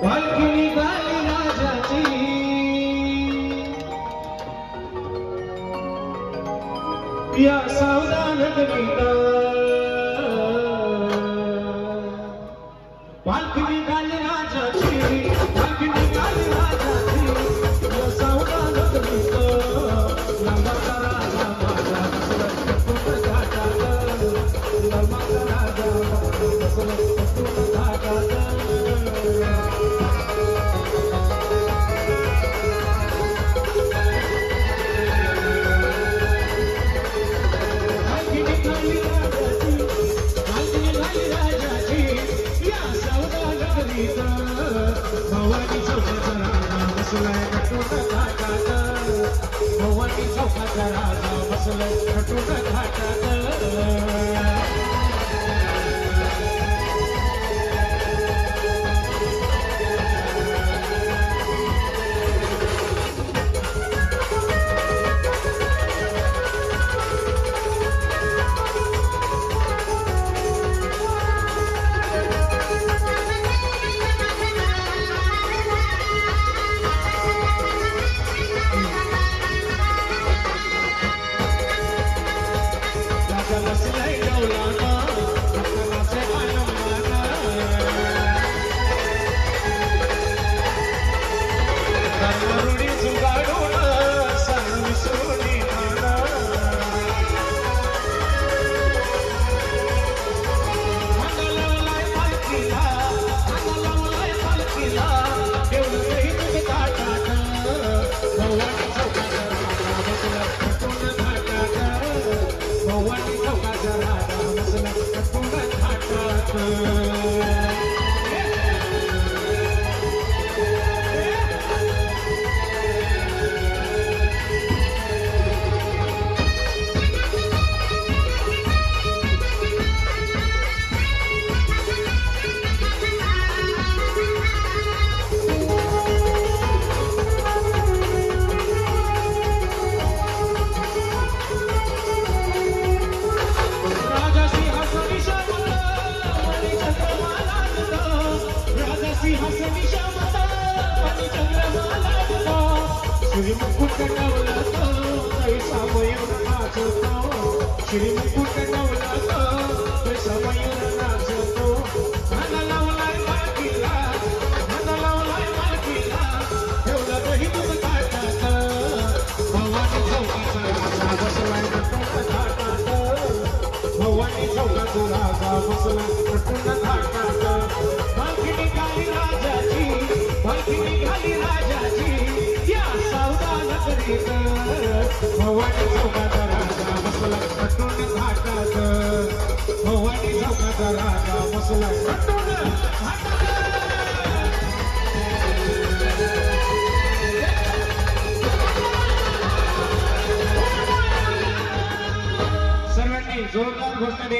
पालखी निघाली राजाची या सावधान गीता पालखी निघाली राजाची पालखी निघाली राजाची या सावधान गीता लंबाचा राजा माझा बसला घाटात लंबाचा राजा बसला घाटात भवानी चौकाचा राजा बसलाय कटून घाटात भवानी चौकाचा राजा बसलाय कटून घाटात श्री मुकुट नवला तो कैसा मयूर नाचतो श्री मुकुट नवला तो कैसा मयूर नाचतो मला लावलाय मालकीला ठेवला दही दूध ताटात भवानी चौकाचा राजा बसलाय कटून घाटात भवानी चौकाचा राजा बसलाय कटून घाटात पालखी निघाली राजाची पालखी निघाली राजाची भवानी चौकाचा राजा बसला कटून घाटात भवानी चौकाचा राजा बसला कटून घाटात सर्वांनी जोरदार घोषणा